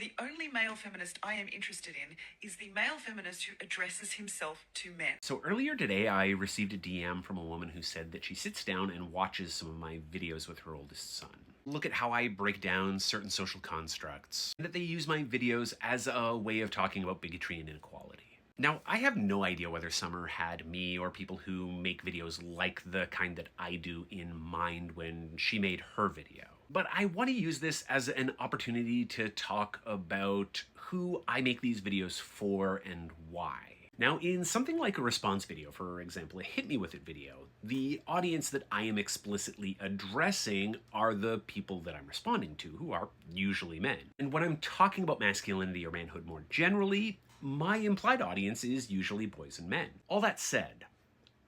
the only male feminist I am interested in is the male feminist who addresses himself to men. So earlier today, I received a DM from a woman who said that she sits down and watches some of my videos with her oldest son. Look at how I break down certain social constructs, and that they use my videos as a way of talking about bigotry and inequality. Now, I have no idea whether Summer had me or people who make videos like the kind that I do in mind when she made her video. But I want to use this as an opportunity to talk about who I make these videos for and why. Now, in something like a response video, for example, a hit me with it video, the audience that I am explicitly addressing are the people that I'm responding to, who are usually men. And when I'm talking about masculinity or manhood more generally, my implied audience is usually boys and men. All that said,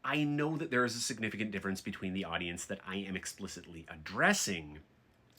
I know that there is a significant difference between the audience that I am explicitly addressing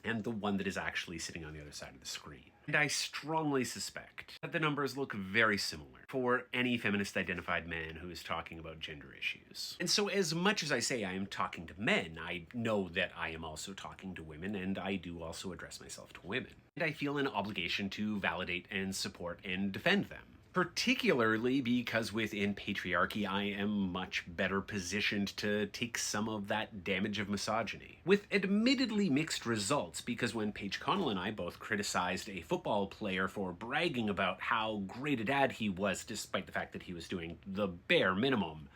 and the one that is actually sitting on the other side of the screen. And I strongly suspect that the numbers look very similar for any feminist-identified man who is talking about gender issues. And so as much as I say I am talking to men, I know that I am also talking to women, and I do also address myself to women. And I feel an obligation to validate and support and defend them. Particularly because within patriarchy, I am much better positioned to take some of that damage of misogyny. With admittedly mixed results, because when Paige Connell and I both criticized a football player for bragging about how great a dad he was despite the fact that he was doing the bare minimum,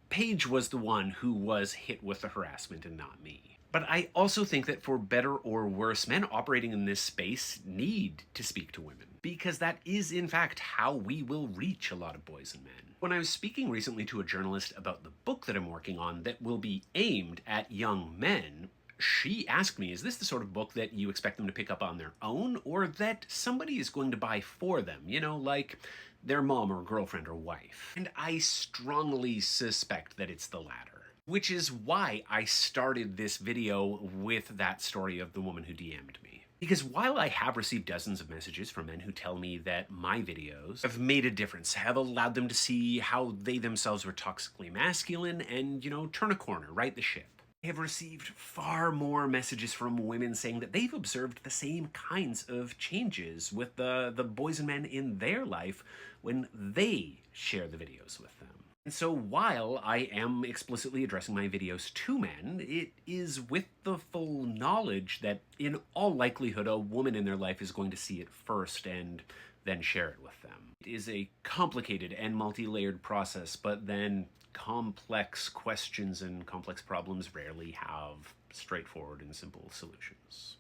Paige was the one who was hit with the harassment and not me. But I also think that for better or worse, men operating in this space need to speak to women, because that is in fact how we will reach a lot of boys and men. When I was speaking recently to a journalist about the book that I'm working on that will be aimed at young men, she asked me, is this the sort of book that you expect them to pick up on their own, or that somebody is going to buy for them? You know, like their mom or girlfriend or wife. And I strongly suspect that it's the latter. Which is why I started this video with that story of the woman who DM'd me. Because while I have received dozens of messages from men who tell me that my videos have made a difference, have allowed them to see how they themselves were toxically masculine and, turn a corner, right the ship, I have received far more messages from women saying that they've observed the same kinds of changes with the boys and men in their life when they share the videos with them. And so while I am explicitly addressing my videos to men, it is with the full knowledge that in all likelihood a woman in their life is going to see it first and then share it with them. It is a complicated and multi-layered process, but then complex questions and complex problems rarely have straightforward and simple solutions.